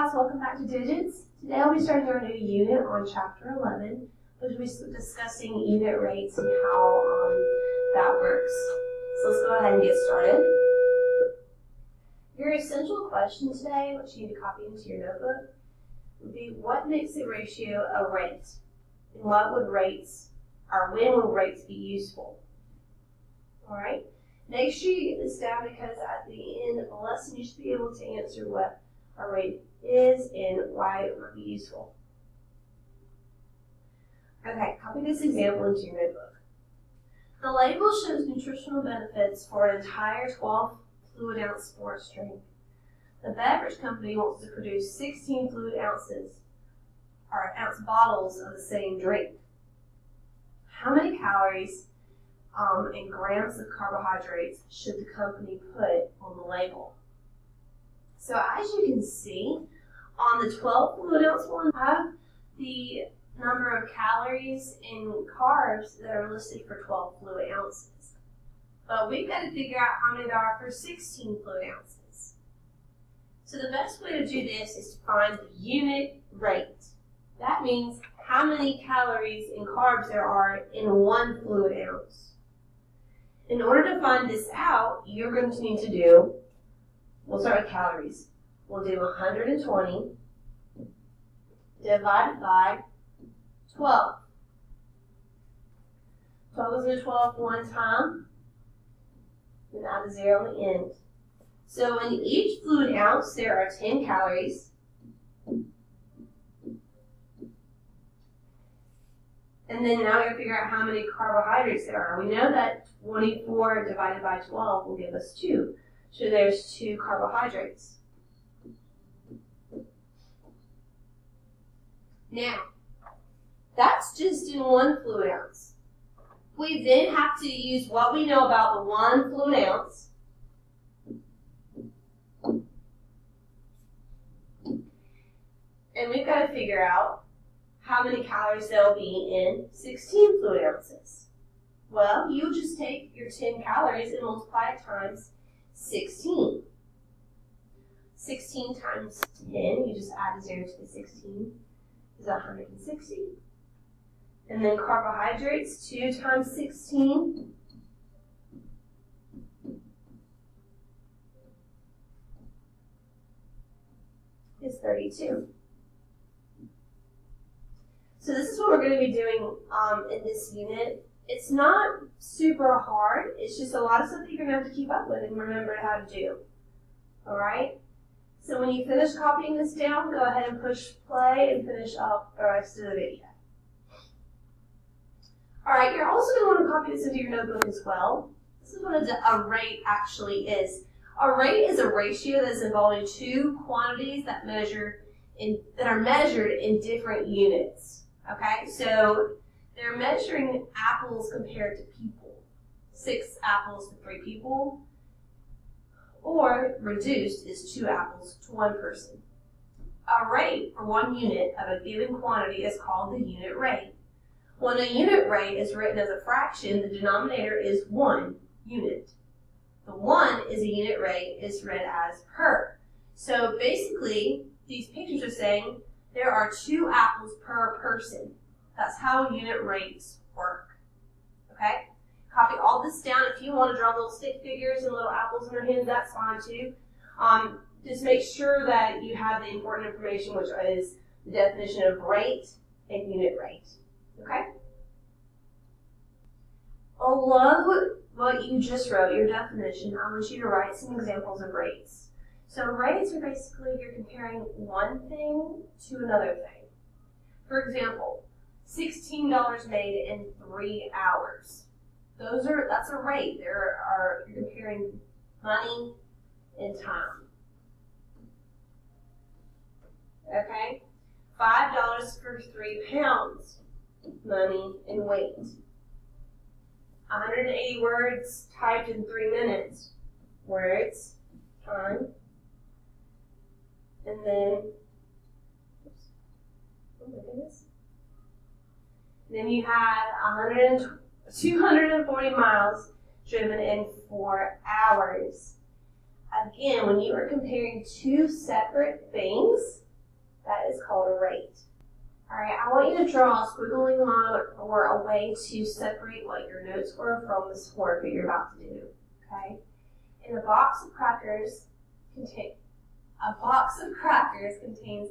class, welcome back to Digits. Today I'll be starting our new unit on Chapter 11, which will be discussing unit rates and how that works. So let's go ahead and get started. Your essential question today, which you need to copy into your notebook, would be what makes a ratio a rate? And what would rates, or when will rates be useful? Alright, make sure you get this down because at the end of the lesson you should be able to answer what a rate is and why it might be useful. Okay, copy this example into your notebook. The label shows nutritional benefits for an entire 12 fluid ounce sports drink. The beverage company wants to produce 16 fluid ounces, or ounce bottles of the same drink. How many calories and grams of carbohydrates should the company put on the label? So as you can see, on the 12 fluid ounce one, I have the number of calories and carbs that are listed for 12 fluid ounces. But we've got to figure out how many there are for 16 fluid ounces. So the best way to do this is to find the unit rate. That means how many calories and carbs there are in 1 fluid ounce. In order to find this out, you're going to need to do, we'll start with calories. We'll do 120 divided by 12. 12 is in 12 one time, and add a 0 on the end. So in each fluid ounce, there are 10 calories. And then now we have to figure out how many carbohydrates there are. We know that 24 divided by 12 will give us 2. So there's 2 carbohydrates. Now, that's just in 1 fluid ounce. We then have to use what we know about the 1 fluid ounce. And we've got to figure out how many calories there will be in 16 fluid ounces. Well, you just take your 10 calories and multiply it times 16. 16 times 10, you just add a 0 to the 16, is 160. And then carbohydrates, 2 times 16 is 32. So this is what we're going to be doing in this unit. It's not super hard. It's just a lot of stuff that you're going to have to keep up with and remember how to do. All right? So when you finish copying this down, go ahead and push play and finish up the rest of the video. All right, you're also going to want to copy this into your notebook as well. This is what a rate actually is. A rate is a ratio that is involving 2 quantities that are measured in different units. Okay, so they're measuring apples compared to people. 6 apples to 3 people. Or reduced is 2 apples to 1 person. A rate for 1 unit of a given quantity is called the unit rate. When a unit rate is written as a fraction, the denominator is 1 unit. The 1 is a unit rate is read as per. So basically, these pictures are saying there are 2 apples per person. That's how unit rates work. Okay? Copy all this down. If you want to draw little stick figures and little apples in your hand, that's fine too. Just make sure that you have the important information, which is the definition of rate and unit rate. Okay? Below what you just wrote, your definition, I want you to write some examples of rates. So rates are basically you're comparing one thing to another thing. For example, $16 made in 3 hours. That's a rate. You're comparing money and time. Okay? $5 for 3 pounds. Money and weight. 180 words typed in 3 minutes. Words, time, and then, oh my goodness. Then you had 240 miles driven in 4 hours. Again, when you are comparing 2 separate things, That is called a rate. All right, I want you to draw a squiggly line or a way to separate what your notes were from this work that you're about to do, okay? And a box of crackers contains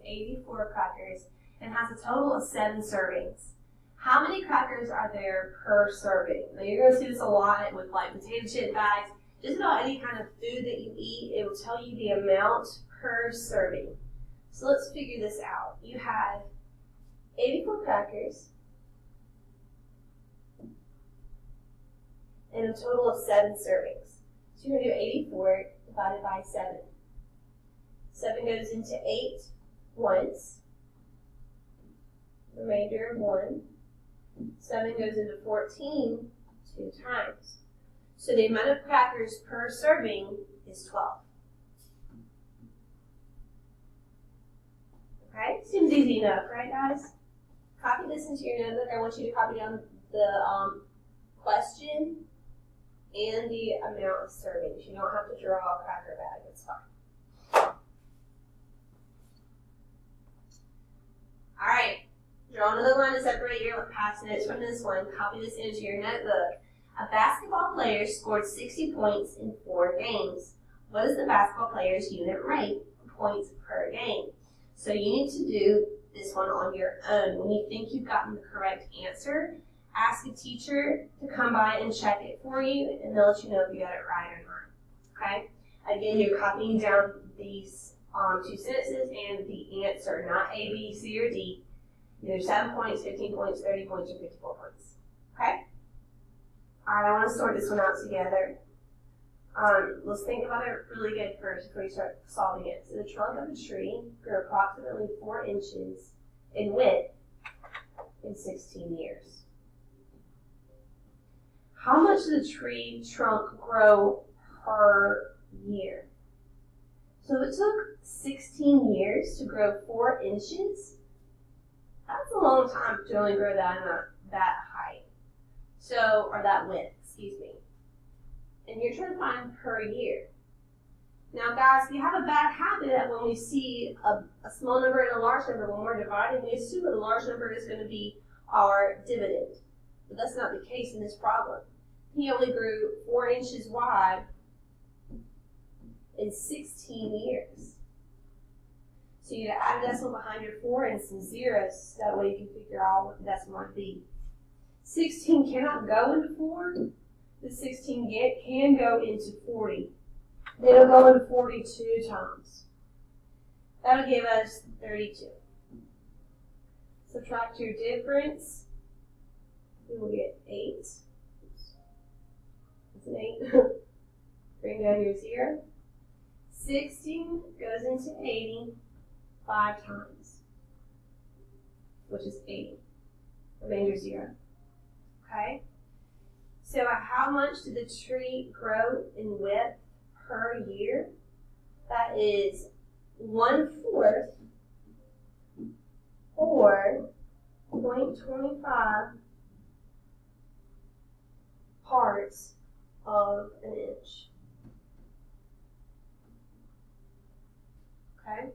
84 crackers and has a total of 7 servings. How many crackers are there per serving? Now you're going to see this a lot with like potato chip bags. Just about any kind of food that you eat, it will tell you the amount per serving. So let's figure this out. You have 84 crackers and a total of 7 servings. So you're going to do 84 divided by 7. 7 goes into 8 once, remainder of 1. 7 goes into 14 2 times. So the amount of crackers per serving is 12. Okay, seems easy enough, right guys? Copy this into your notebook. I want you to copy down the question and the amount of servings. You don't have to draw a cracker bag, it's fine. Alright, draw another line to separate your past notes from this one. Copy this into your notebook. A basketball player scored 60 points in 4 games. What is the basketball player's unit rate, points per game? So you need to do this one on your own. When you think you've gotten the correct answer, ask a teacher to come by and check it for you, and they'll let you know if you got it right or not. Okay? Again, you're copying down these 2 sentences and the answer, not A, B, C, or D. Either 7 points, 15 points, 30 points, or 54 points. Okay? Alright, I want to sort this one out together. Let's think about it really good first before you start solving it. So the trunk of a tree grew approximately 4 inches in width in 16 years. How much did the tree trunk grow per year? So it took 16 years to grow 4 inches. That's a long time to only grow that height. So, or that width, excuse me. And you're trying to find per year. Now guys, we have a bad habit that when we see a small number and a large number, when we're dividing, we assume that the large number is going to be our dividend. But that's not the case in this problem. He only grew 4 inches wide in 16 years. So you add a decimal behind your 4 and some zeros, so that way you can figure out what the decimal might be. 16 cannot go into 4. The 16 can go into 40. Then it'll go into 42 times. That'll give us 32. Subtract your difference. We will get 8. That's an 8. Bring down your 0. 16 goes into 80 5 times, which is 80. Remainder 0. Okay? So how much did the tree grow in width per year? That is 1/4 or 0.25 parts of an inch. Okay?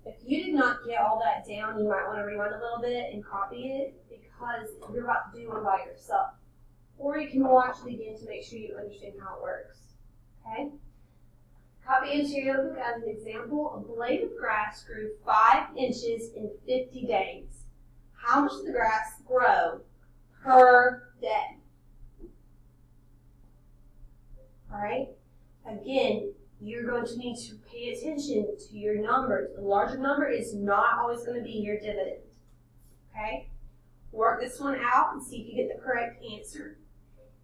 If you did not get all that down, you might want to rewind a little bit and copy it because you're about to do one by yourself. Or you can watch it again to make sure you understand how it works. Okay? Copy into your notebook as an example. A blade of grass grew 5 inches in 50 days. How much did the grass grow per day? Alright? Again, you're going to need to pay attention to your numbers. The larger number is not always going to be your dividend. Okay? Work this one out and see if you get the correct answer.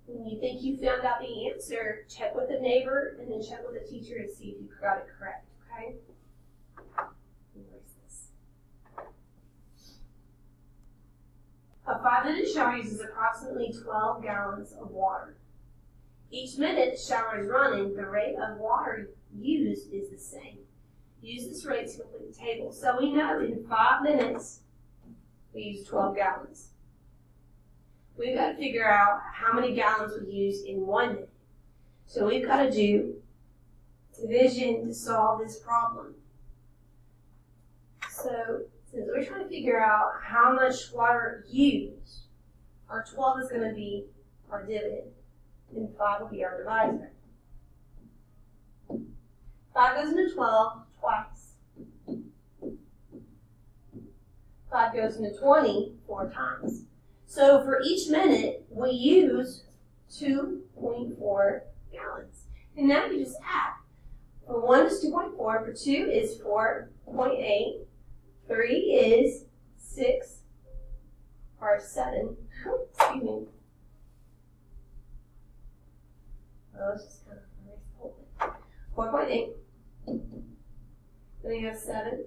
When you think you found out the answer, check with a neighbor and then check with a teacher and see if you got it correct. Okay? Erase this. A 5-minute shower uses approximately 12 gallons of water. Each minute the shower is running, the rate of water used is the same. Use this rate to complete the table. So we know in 5 minutes we use 12 gallons. We've got to figure out how many gallons we use in 1 minute. So we've got to do division to solve this problem. So since we're trying to figure out how much water used, our 12 is going to be our dividend, and 5 will be our divisor. 5 goes into 12 twice. 5 goes into 20 4 times. So for each minute, we use 2.4 gallons. And now you just add. For 1 is 2.4, for 2 is 4.8, 3 is 6, or 7, excuse me. Oh, let's just kind of erase the whole thing. 4.8, then we have 7,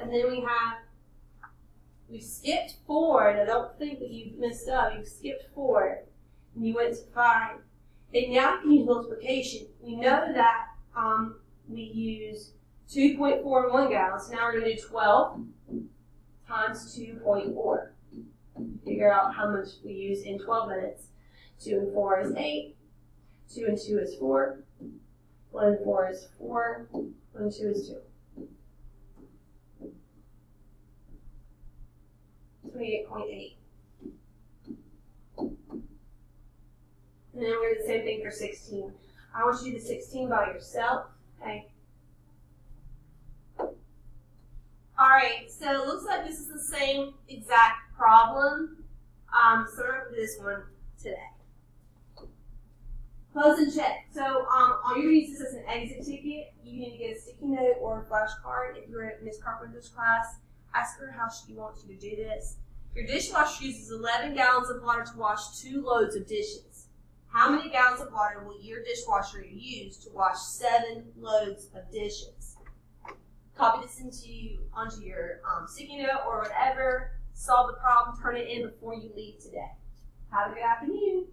and then we skipped 4, and I don't think that you've messed up. You skipped 4, and you went to 5. And now you can use multiplication. We know that we use 2.41 gallons. Now we're going to do 12 times 2.4. Figure out how much we use in 12 minutes. 2 and 4 is 8. 2 and 2 is 4. 1 and 4 is 4. 1 and 2 is 2. 28.8. And then we're going to do the same thing for 16. I want you to do the 16 by yourself. Okay. Alright, so it looks like this is the same exact problem. So we're going to do this one today. Close and check. So you're going to use this as an exit ticket. You need to get a sticky note or a flashcard. If you're at Ms. Carpenter's class, ask her how she wants you to do this. Your dishwasher uses 11 gallons of water to wash 2 loads of dishes. How many gallons of water will your dishwasher use to wash 7 loads of dishes? Copy this onto your sticky note or whatever. Solve the problem. Turn it in before you leave today. Have a good afternoon.